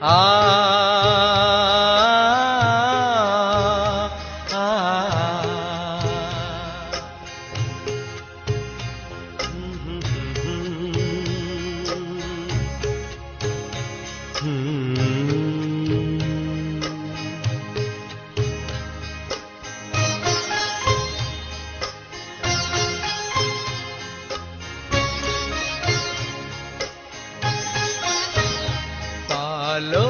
आ पालो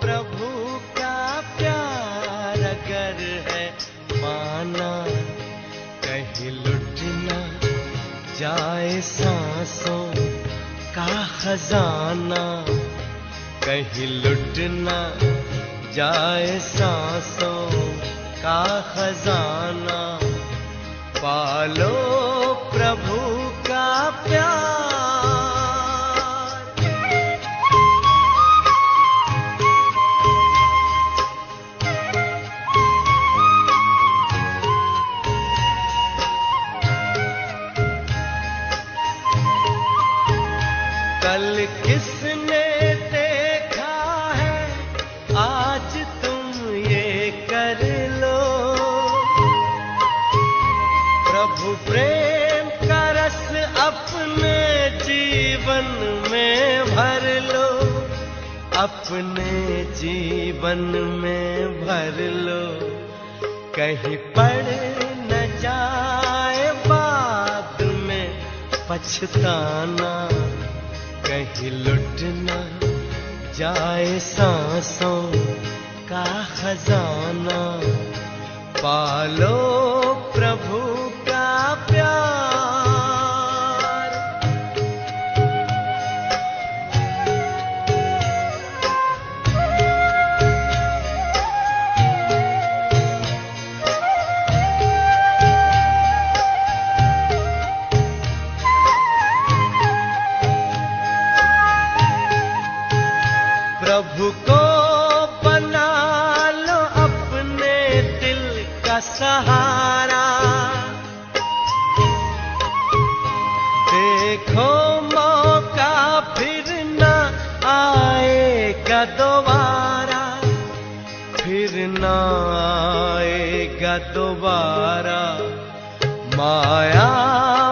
प्रभु का प्यार अगर है पाना, कहीं लुट न जाए सांसों का खजाना, कहीं लुट न जाए सांसों का खजाना। पालो प्रभु का प्यार। कल किसने देखा है, आज तुम ये कर लो। प्रभु प्रेम का रस अपने जीवन में भर लो, अपने जीवन में भर लो। कहीं पड़ न जाए बाद में पछताना, कहीं लुट न जाए सांसों का खजाना। पालो प्रभु का प्यार। प्रभु को बना लो अपने दिल का सहारा। देखो मौका फिर न आएगा दोबारा, फिर न आएगा दोबारा। माया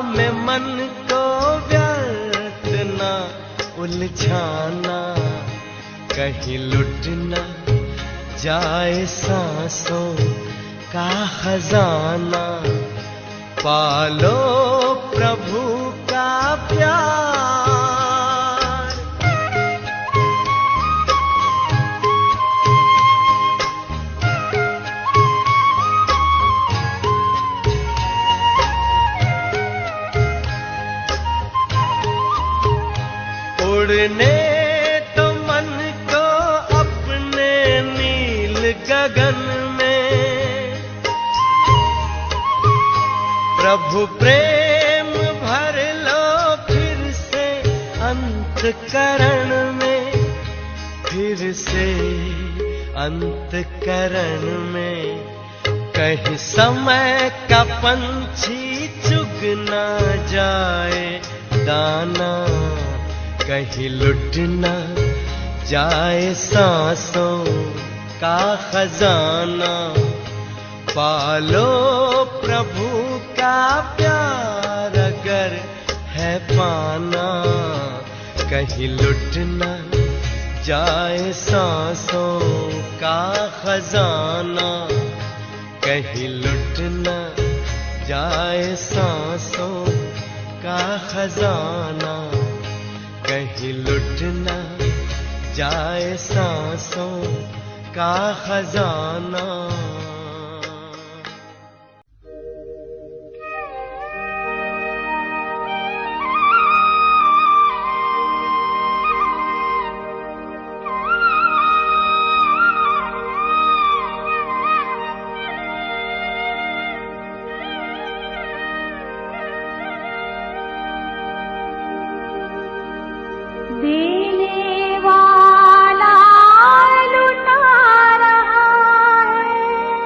में मन को व्यर्थ न उलझाना, कहीं लुट न जाए सांसों का खजाना। पालो प्रभु का प्यार। उड़ने तो मन को अपने नील गगन में, प्रभु प्रेम भर लो फिर से अंतकरण में, फिर से अंतकरण में। कहीं समय का पंछी चुग न जाए दाना, कहीं लुट न जाए सांसों का खजाना। पालो प्रभु का प्यार अगर है पाना, कहीं लुट न जाए सांसों का खजाना। कहीं लुट न जाए सांसों का खजाना, कहीं लुट न जाए सांसों का खजाना। देने वाला लुटा रहा है,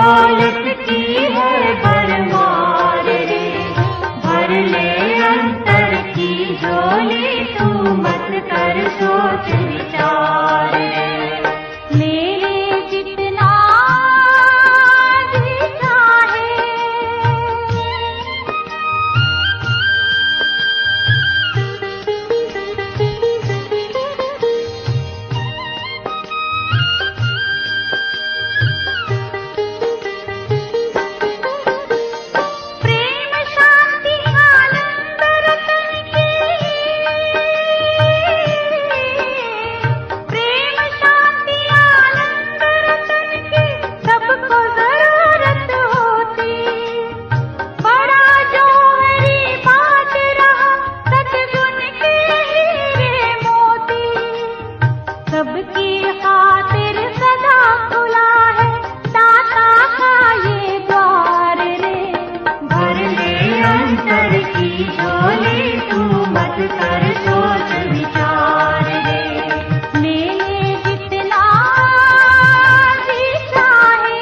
दौलत की है भरमार रे, भर ले अंतर की झोली तू मत कर सोच विचार रे। ले ले जितना जी चाहे, प्रेम शांति आनंद रतन की, प्रेम शांति आनंद रतन की सबको जरूरत होती। बड़ा जो हरी बात रहा सद्गुण के हीरे मोती, सबकी खातिर सदा खुला है दाता का ये द्वार रे। भर ले अंतर की झोली तू मत कर सोच विचार रे। ले ले जितना जी चाहे,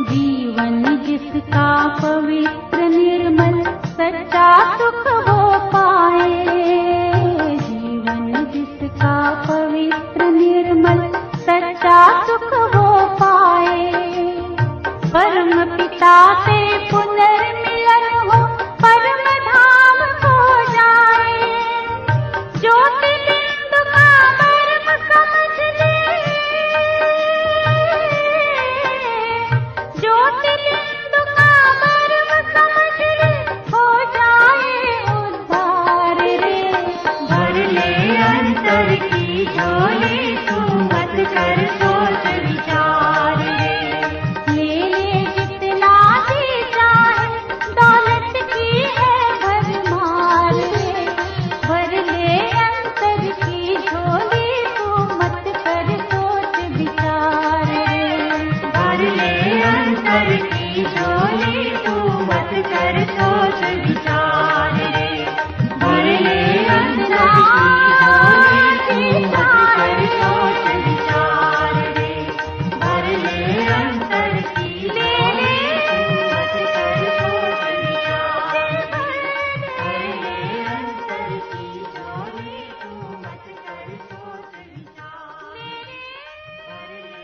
जीवन जिसका पवित्र निर्मल सच्चा सुख हो पाए, जीवन जिसका पवित्र निर्मल सच्चा सुख हो पाए। परम पिता से पुनर्मिलन हो, परम धाम हो जाए। ज्योतिर्लिंग का मर्म समझ ले, ज्योतिर्लिंग का मर्म समझ ले, हो जाए उद्धार रे। भर ले अंतर की झोली तू मत कर सोच विचार रे। ले ले जितना जी चाहे दौलत की है भरमार रे, भर ले अंतर की झोली तू मत कर सोच विचार रे। भर ले अंतर की झोली तू मत कर सोच विचार रे। भर ले अंतर की झोली तू मत कर सोच विचार रे। भर ले अंतर की झोली तू मत कर सोच विचार रे। भर ले अंतर की झोली तू मत कर सोच विचार रे। भर ले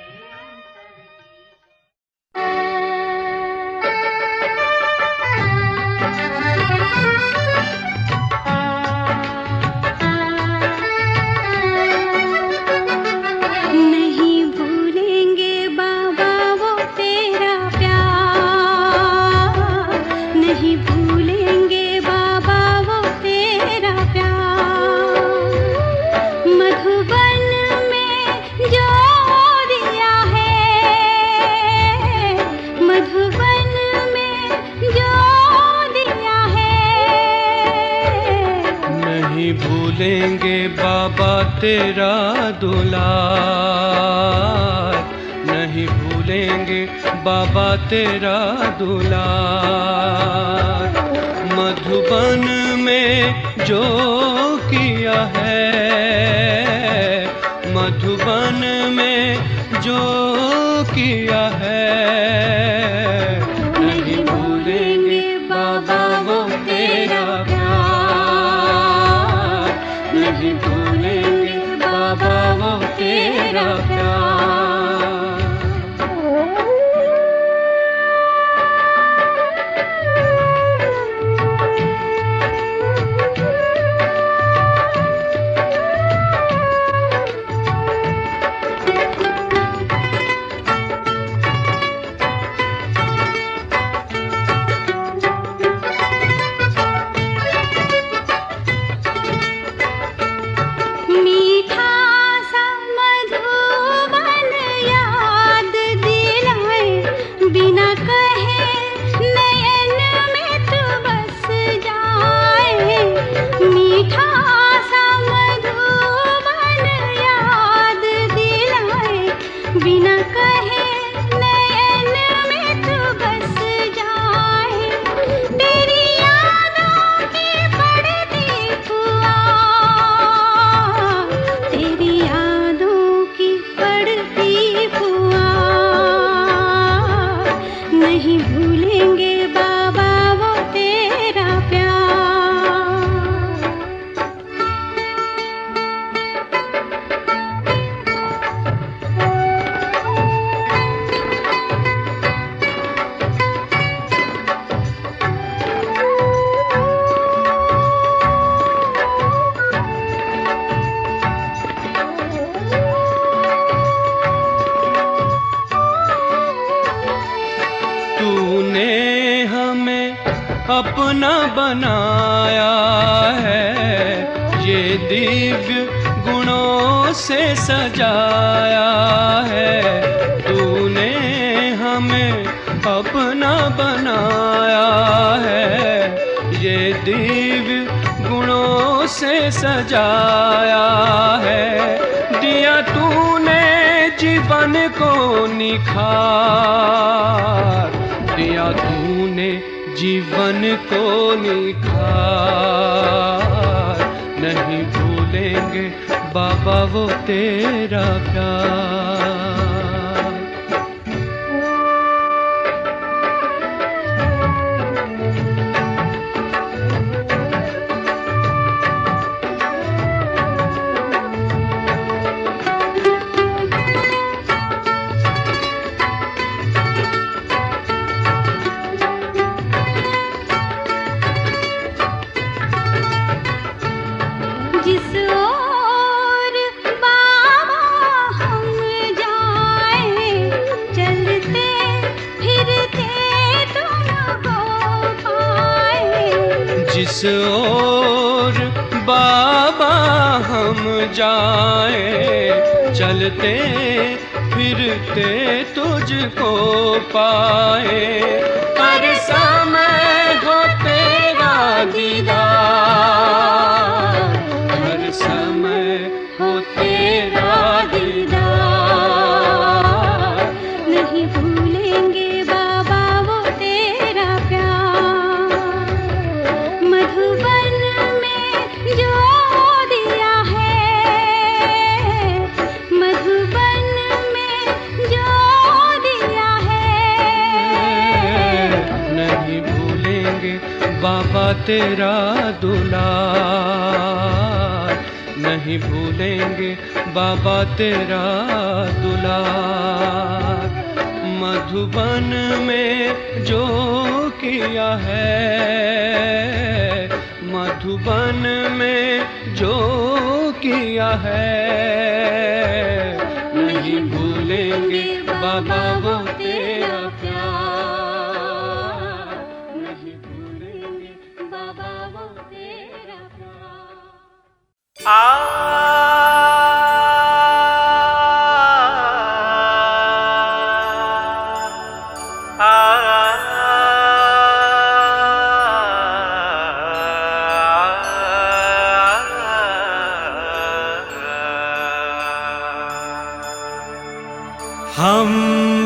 नहीं भूलेंगे बाबा वो तेरा प्यार, नहीं भूलेंगे बाबा वो तेरा प्यार। मधुबन में जो दिया है, मधुबन में जो दिया है, नहीं भूलेंगे बाबा तेरा दुलार, नहीं भूलेंगे बाबा तेरा दुलार। मधुबन में जो किया है, मधुबन में जो किया है, नहीं भूलेंगे बाबा वो तेरा प्यार, नहीं भूलेंगे बाबा वो तेरा प्यार। अपना बनाया है, ये दिव्य गुणों से सजाया है। तूने हमें अपना बनाया है, ये दिव्य गुणों से सजाया है। दिया तूने जीवन को निखार, दिया तूने जीवन को निखार। नहीं भूलेंगे बाबा वो तेरा प्यार। जिस ओर बाबा हम जाएं, चलते फिरते तुमको पाए। जिस ओर बाबा हम जाएं, चलते फिरते तुझको पाए। हर समय हो तेरा दीदार, हर समय हो तेरा दीदार। नहीं भूलेंगे बाबा वो तेरा प्यार। मधुबन में जो दिया है, मधुबन में जो दिया है। नहीं भूलेंगे बाबा तेरा दुलार, नहीं भूलेंगे बाबा तेरा दुलार। मधुबन में जो किया है, मधुबन में जो किया है। नहीं भूलेंगे बाबा वो तेरा प्यार, नहीं भूलेंगे बाबा वो तेरा प्यार। हम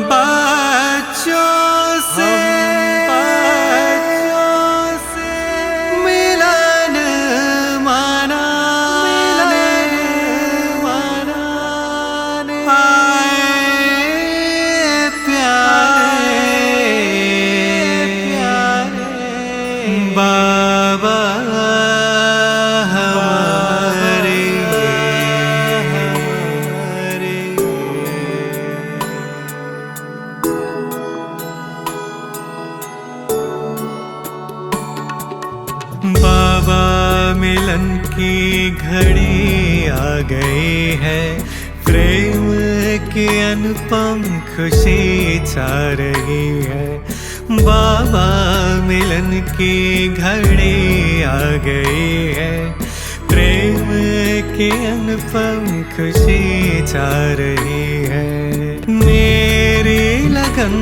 बच्चों से मिलन मनाने आए प्यारे बाबा बाबा मिलन की घड़ी आ गई है, प्रेम की अनुपम खुशी छा रही है। बाबा मिलन की घड़ी आ गई है, प्रेम की अनुपम खुशी छा रही है। मेरी लगन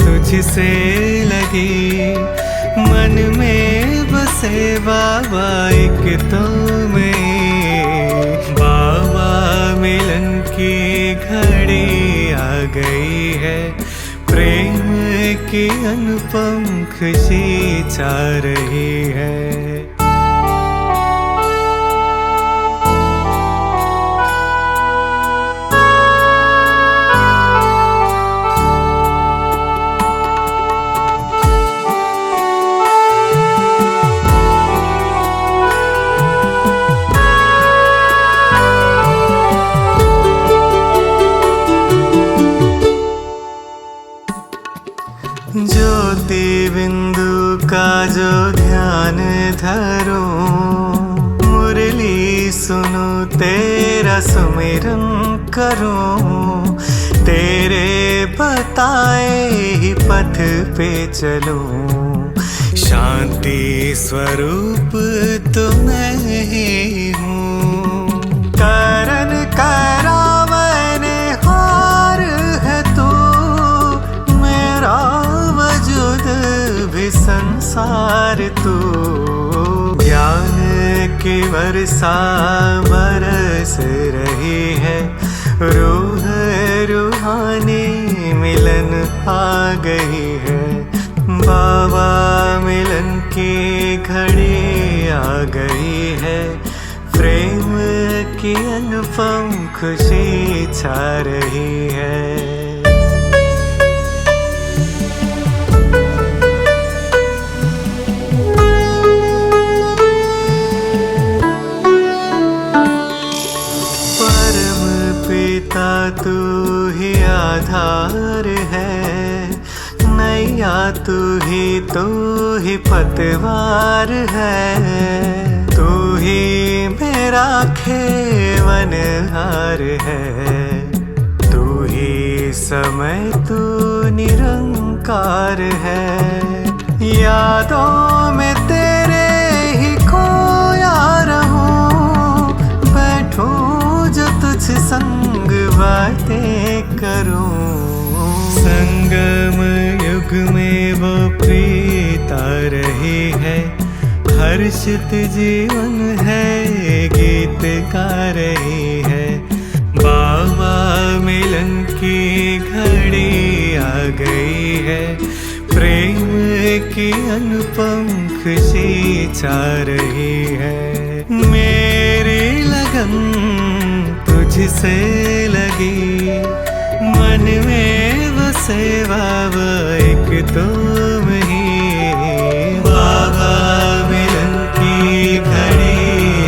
तुझसे लगी, मन में बसे बाबा एक तो में। बाबा मिलन की घड़ी आ गई है, प्रेम की अनुपम खुशी छा रही है। ज्योति बिंदु का जो ध्यान धरो, मुरली सुनो तेरा सुमिरन करो। तेरे बताए ही पथ पे चलो, शांति स्वरूप तो मैं ही हूँ। करन करावन हार है तू, मेरा वजूद भी संसार तू। ज्ञान की वर्षा बरस रही है, रूह रूहानी मिलन आ गई है। बाबा मिलन की घड़ी आ गई है, प्रेम की अनुपम खुशी छा रही है। तू ही आधार है, नैया तू ही पतवार है। तू ही मेरा खेवनहार है, तू ही समय तू निरंकार है। यादों में तेरे ही खोया रहूं, बैठूं जो तुझ संग बातें करूं। संगम युग में वो प्रीता रही है, हर्षित जीवन है गीत गा रही है। बाबा मिलन की घड़ी आ गई है, प्रेम की अनुपम खुशी छा रही है। मेरी लगन तुझसे लगी, मन में वो सेवा वो एक तुम ही। बाबा मिलन की घड़ी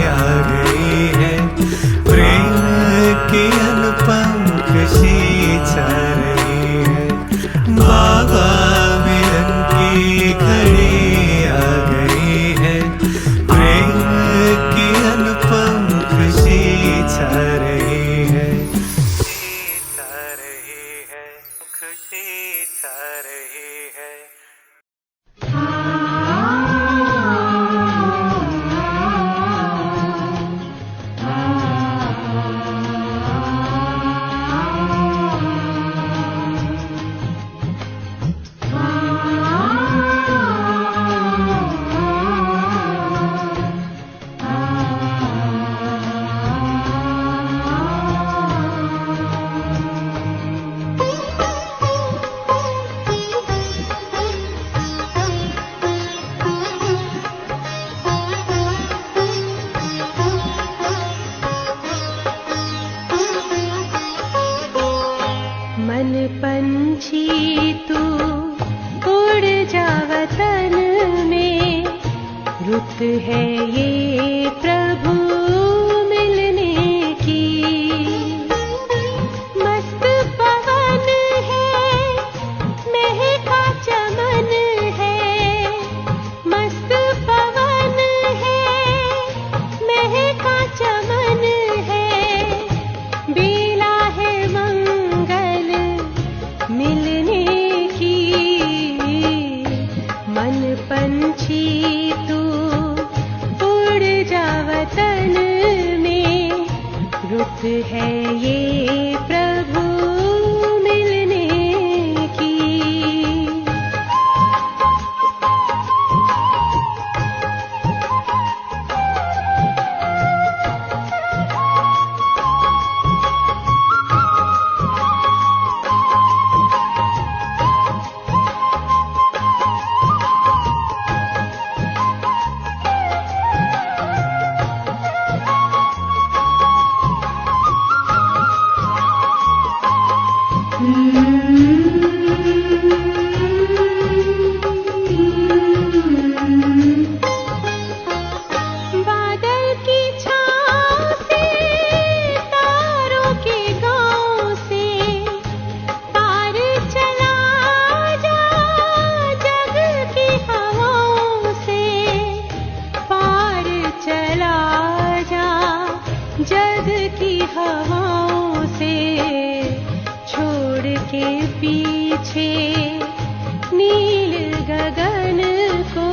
आ गई है, प्रेम की अनुपम खुशी छा रही है। बाबा मिलन की घड़ी आ गई है, प्रेम की अनुपम खुशी छा रही है। खुशी छा रही है। मन पंछी तू उड़ जा वतन में, रुत है ये प्रभु मिलने की। मस्त पवन है, महका चमन है, मस्त पवन है, महका चमन है। बेला है मंगल मिलने की। मन पंछी तू उड़ जा वतन में, रुत है ये प्रभु मिलने की। पीछे नील गगन को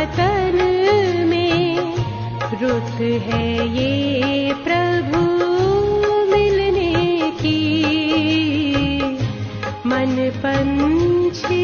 वतन में रुत है ये प्रभु मिलने की मन पंछी।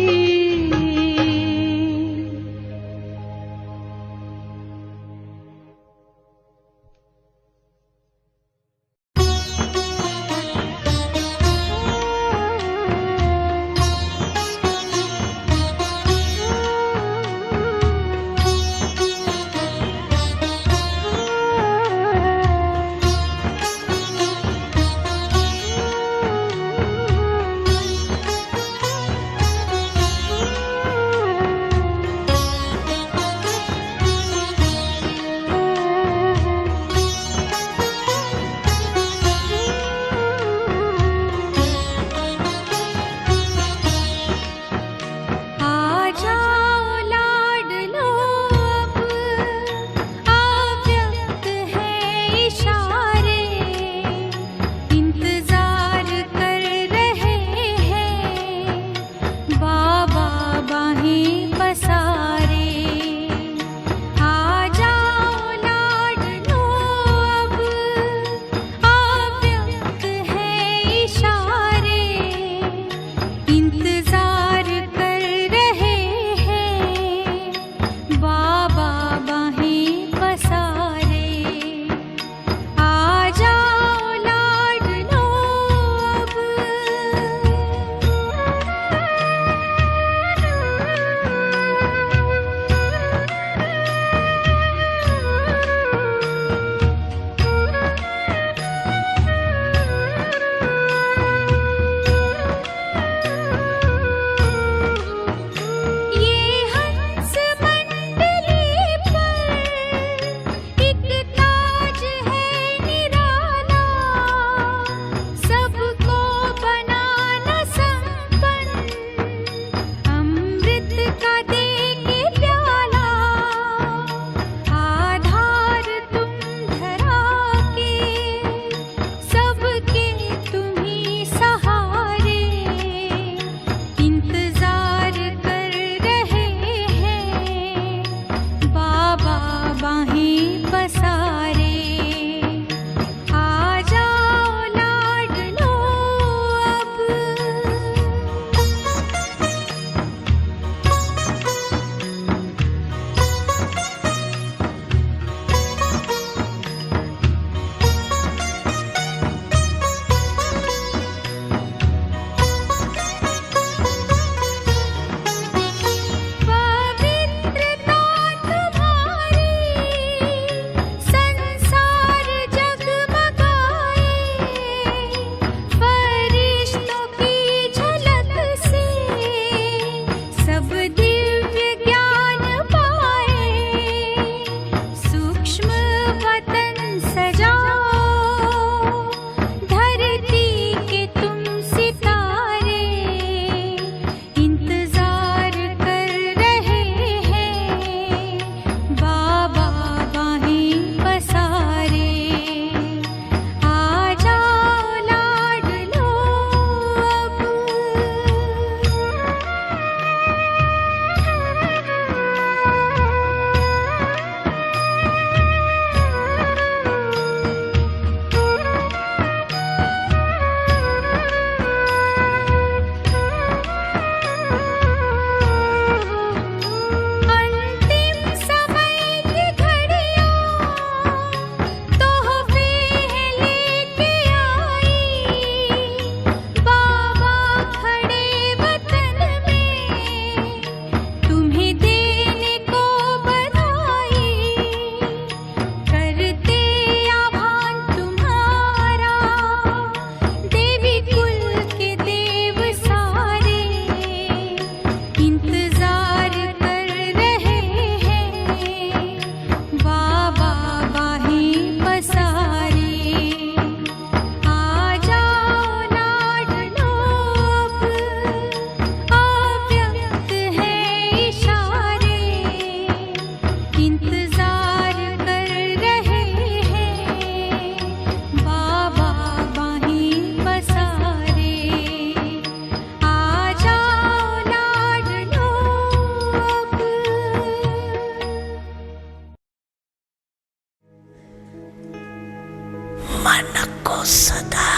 सदा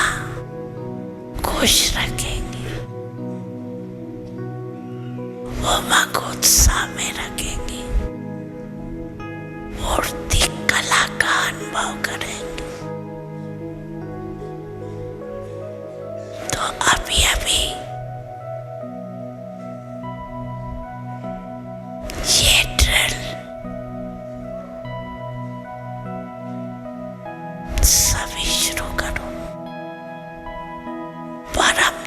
खुश रखेंगे, वो माँ को उत्साह में रखेंगे, मूर्ति कला का अनुभव करेंगे। तो अभी अभी ये ड्रिल सभी शुरू करो। परम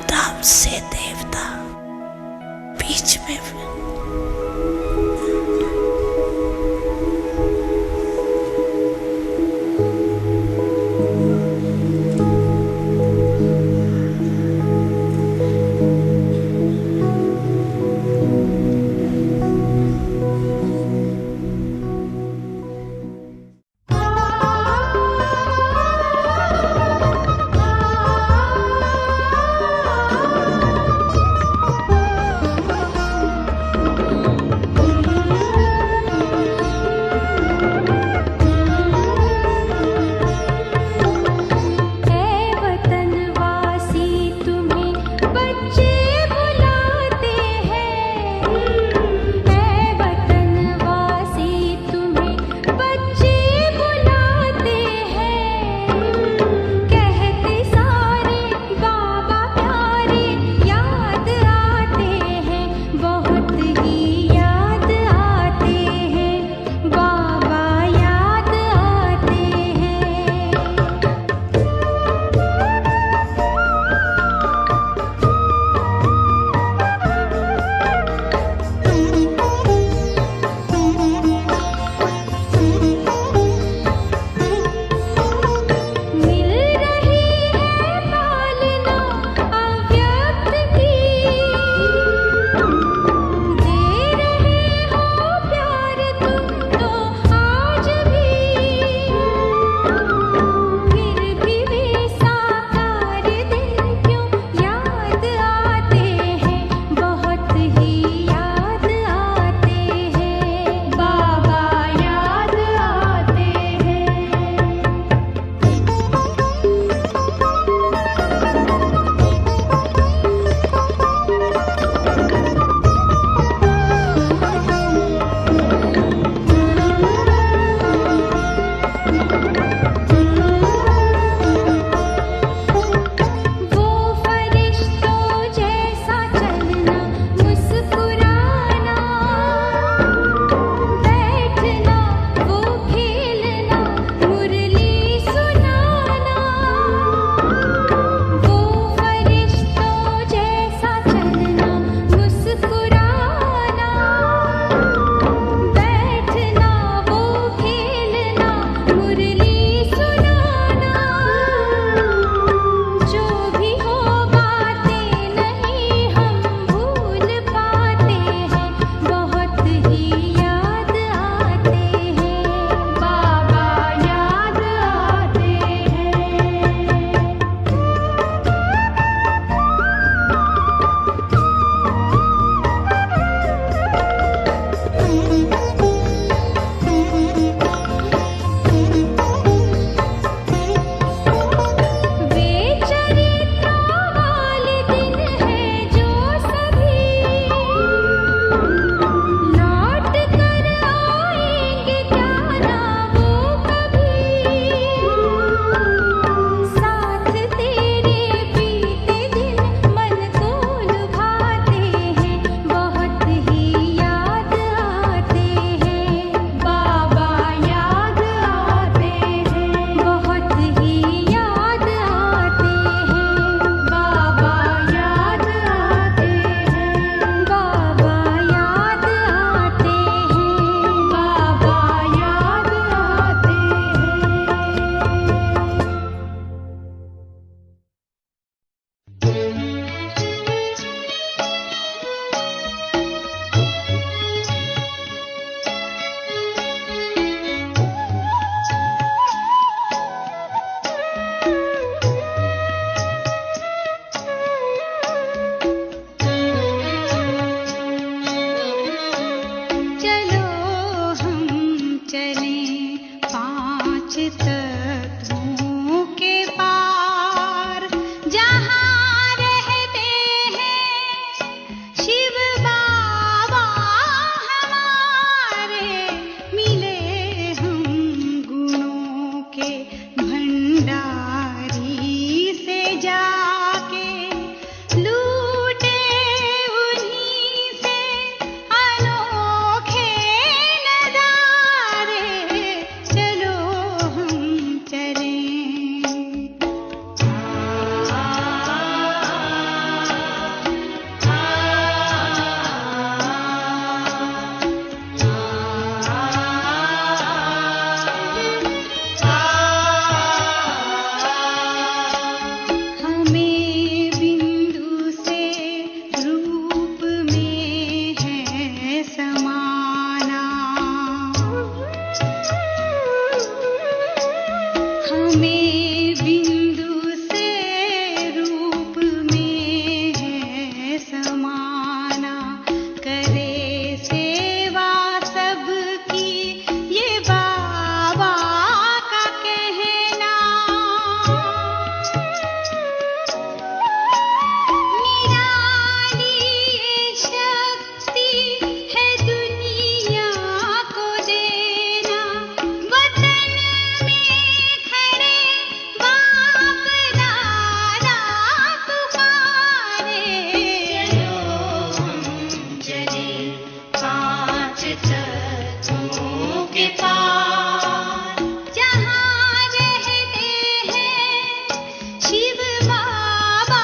के पार जहाँ रहते हैं शिव बाबा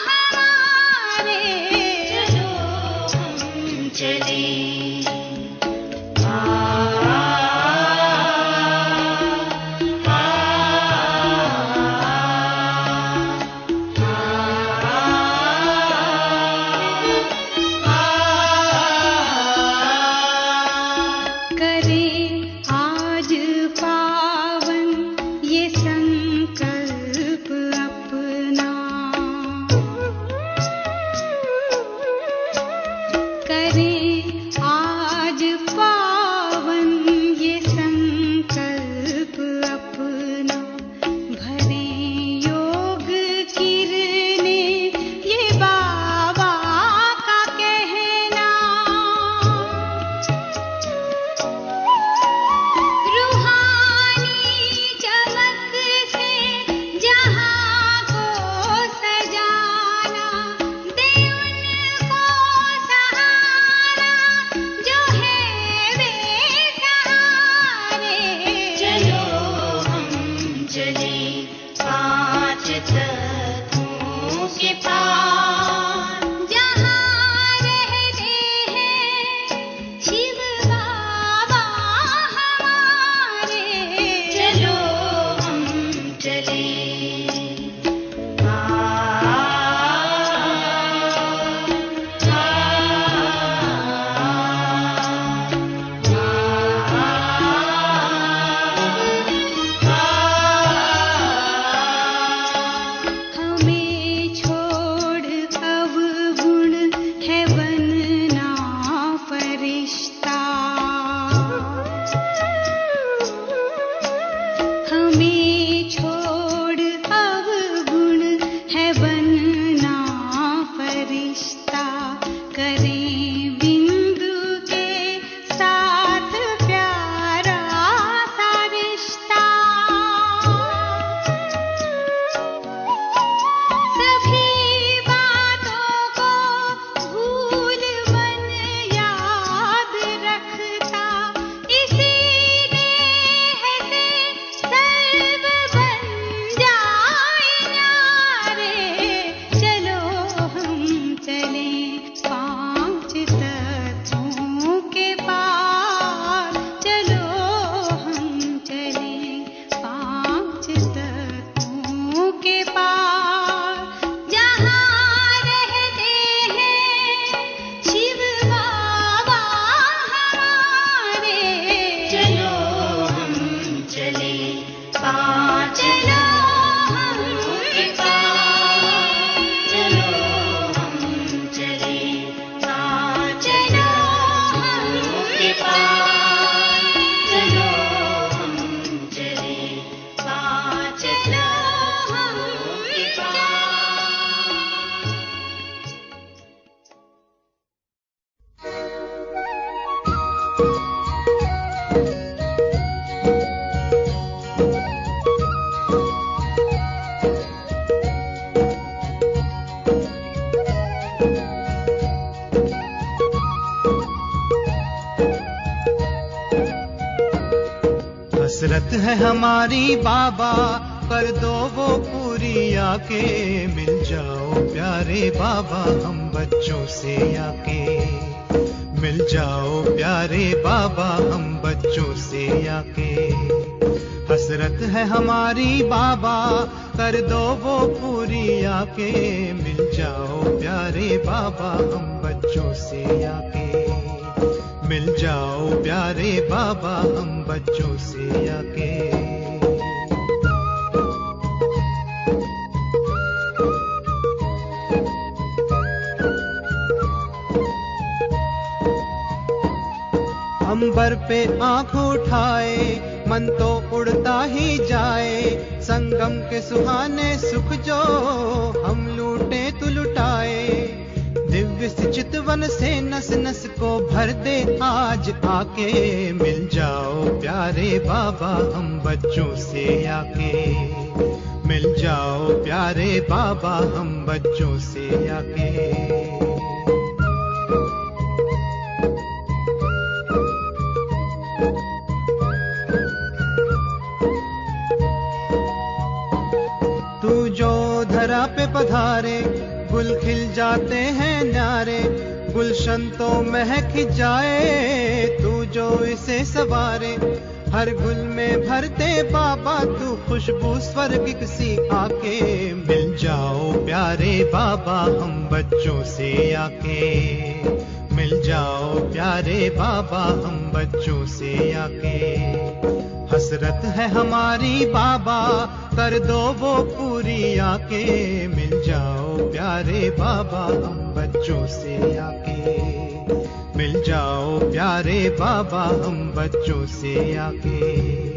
हमारे, चलो हम चले। करें आज पावन ये संकल्प अपना, करें आज पावन ये संकल्प अपना, भरें योग किरणें ये बाबा का कहना, रूहानी चमक से जहां को सजाना, दे उनको सहारा जो है बेसहारे, चलो हम चले पांच तत्वों के पार जहाँ रहते हैं शिव बाबा हमारे, चलो हम चले। हमें छोड़ अवगुण है बनना फरिश्ता, हमें छोड़ अवगुण है बनना फरिश्ता, करें बिंदु के साथ प्यारा सा रिश्ता, सभी बातों को भूल मन याद रखता, इसी देह से सर्व बन जाए न्यारे, चलो हम चले पांच तत्वों के पार, चलो हम चले पांच तत्वों के पार, जहाँ रहते हैं शिव बाबा हमारे, चलो हम चले पांच चलो तत्वों के पार, चलो हम चले पांच तत्वों के पार, चलो हम चले पांच तत्वों के पार। हसरत है हमारी बाबा, कर दो वो पूरी आके, मिल जाओ प्यारे बाबा हम बच्चों से आके, मिल जाओ प्यारे बाबा हम बच्चों से आके। हसरत है हमारी बाबा, कर दो वो पूरी आके, मिल जाओ प्यारे बाबा हम बच्चों से आके, मिल जाओ प्यारे बाबा हम बच्चों से आके। अंबर पे आंख उठाए, मन तो उड़ता ही जाए, संगम के सुहाने सुख जो हम लूटे तू लुटाए। दिव्य से चितवन से नस नस को भर दे आज आके, मिल जाओ प्यारे बाबा हम बच्चों से आके, मिल जाओ प्यारे बाबा हम बच्चों से आके। धरा पे पधारे, गुल खिल जाते हैं न्यारे, गुलशन तो महक जाए तू जो इसे सवारे। हर गुल में भरते बाबा तू खुशबू स्वर्गिक सी आके, मिल जाओ प्यारे बाबा हम बच्चों से आके, मिल जाओ प्यारे बाबा हम बच्चों से आके। हसरत है हमारी बाबा कर दो वो पूरी आके, मिल जाओ प्यारे बाबा हम बच्चों से आके, मिल जाओ प्यारे बाबा हम बच्चों से आके।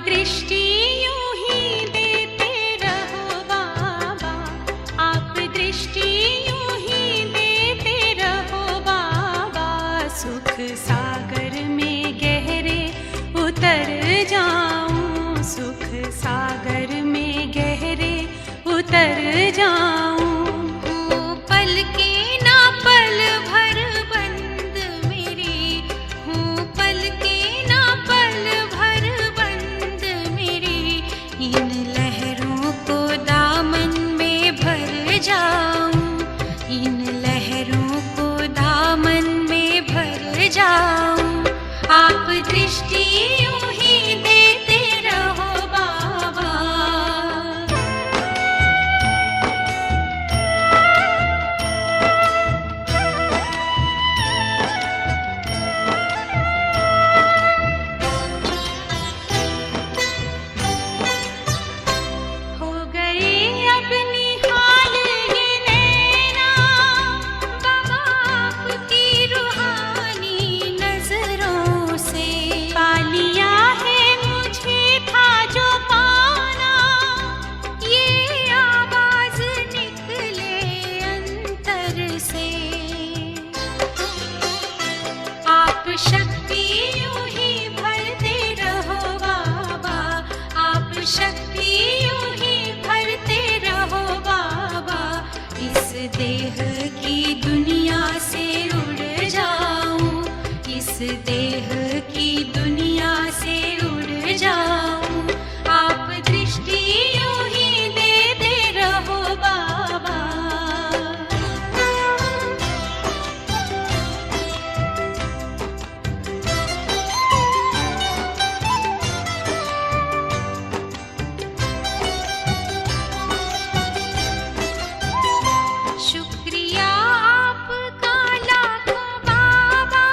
दृष्टि यूं ही देते रहो बाबा, आप दृष्टि यूं ही देते रहो बाबा। सुख सागर में गहरे उतर जाऊं, सुख सागर में गहरे उतर जाऊं। हूँ पल के ना पल भर बंद मेरी, हूँ पल के ना पल भर बंद मेरी। इन लहरों को दामन में भर जाऊं, इन लहरों को दामन में भर जाऊं। आप दृष्टि यूं ही देते रहो बाबा। हो गए अब निहाल ये नैना बाबा आपकी रूहानी नजरों से। पा लिया है मुझे था जो पाना, ये आवाज निकले अंतर से। आप शक्ति यूं ही भरते रहो बाबा, आप शक्ति यूं ही भरते रहो बाबा। इस देह की दुनिया से उड़ जाऊं, इस देह की दुनिया से उड़ जाऊं। आप दृष्टि यूं ही देते रहो बाबा। शुक्रिया आपका लाखों बाबा,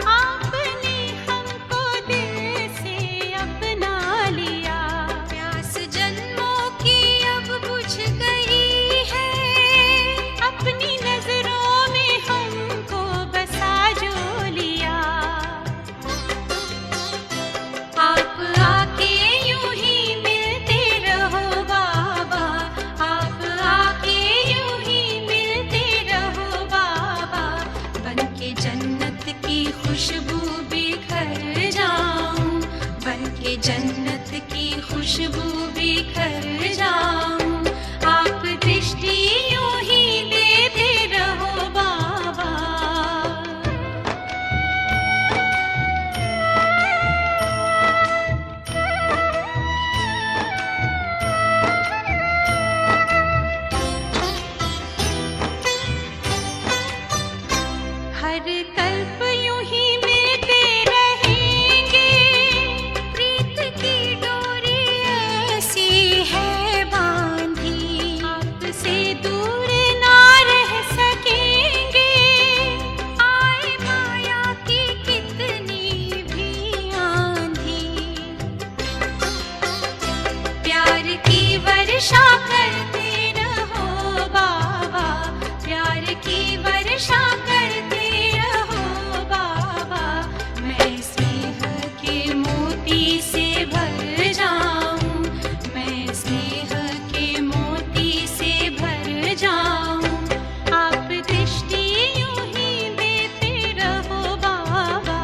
आपने हमको दिल से अपना लिया। प्यास जन्मों की अब बुझ गई है, अपनी नजरों में हमको बसा जो लिया। आप आके यूं ही मिलते रहो बाबा, आप आके यूं ही मिलते रहो बाबा। बनके जन्नत की खुशबू बिखर जाऊं, बनके जन्नत की खुशबू बिखर जाऊं। आप दृष्टि यूं ही देते रहो बाबा। हर कल्प यूं ही मिलते रहेंगे, प्रीत की डोरी ऐसी है बांधी। आपसे दूर ना रह सकेंगे, आए माया की कितनी भी आंधी। प्यार की वर्षा करते रहो बाबा, प्यार की वर्षा करते रहो बाबा। मैं स्नेह के मोती से भर जाऊं, मैं स्नेह के मोती से भर जाऊं। आप दृष्टि यूं ही देते रहो बाबा,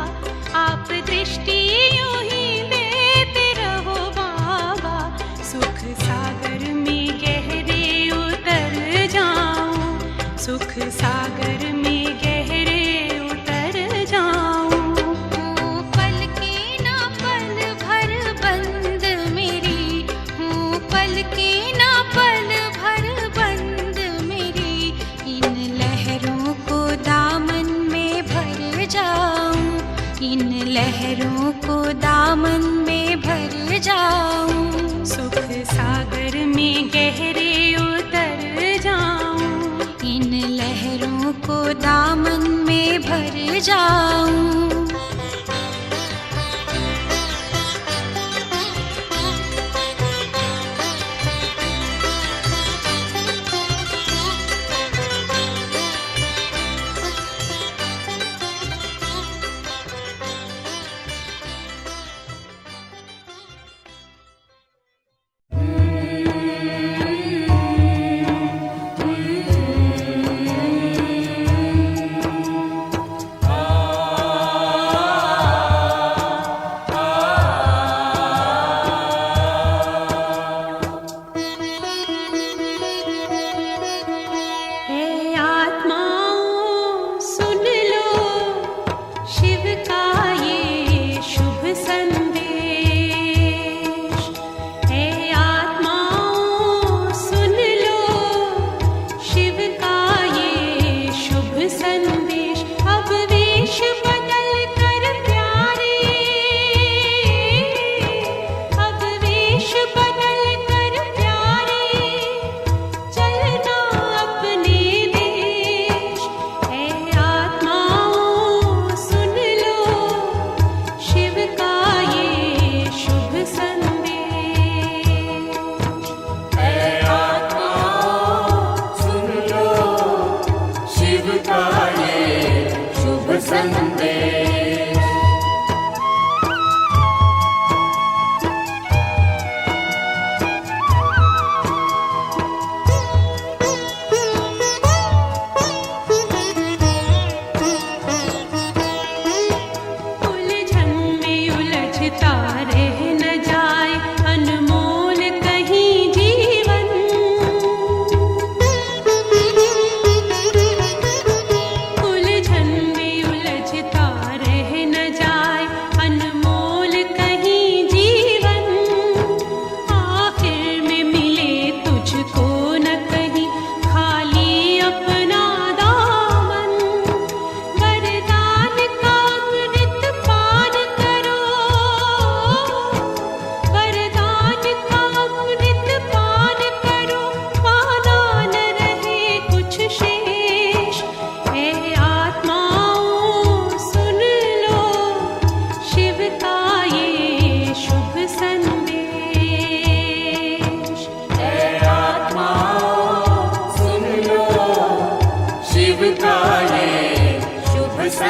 आप दृष्टि यूं ही देते रहो बाबा। सुख सागर में गहरे उतर जाऊं, सुख सागर में गहरे उतर जाऊं। हूँ पल के ना पल भर बंद मेरी, हूँ पल के ना पल भर बंद मेरी। इन लहरों को दामन में भर जाऊं, इन लहरों को दामन में भर जाऊं। सुख सागर में गहरे उतर जाऊं, इन लहरों को दामन में भर जाऊं।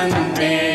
संदेश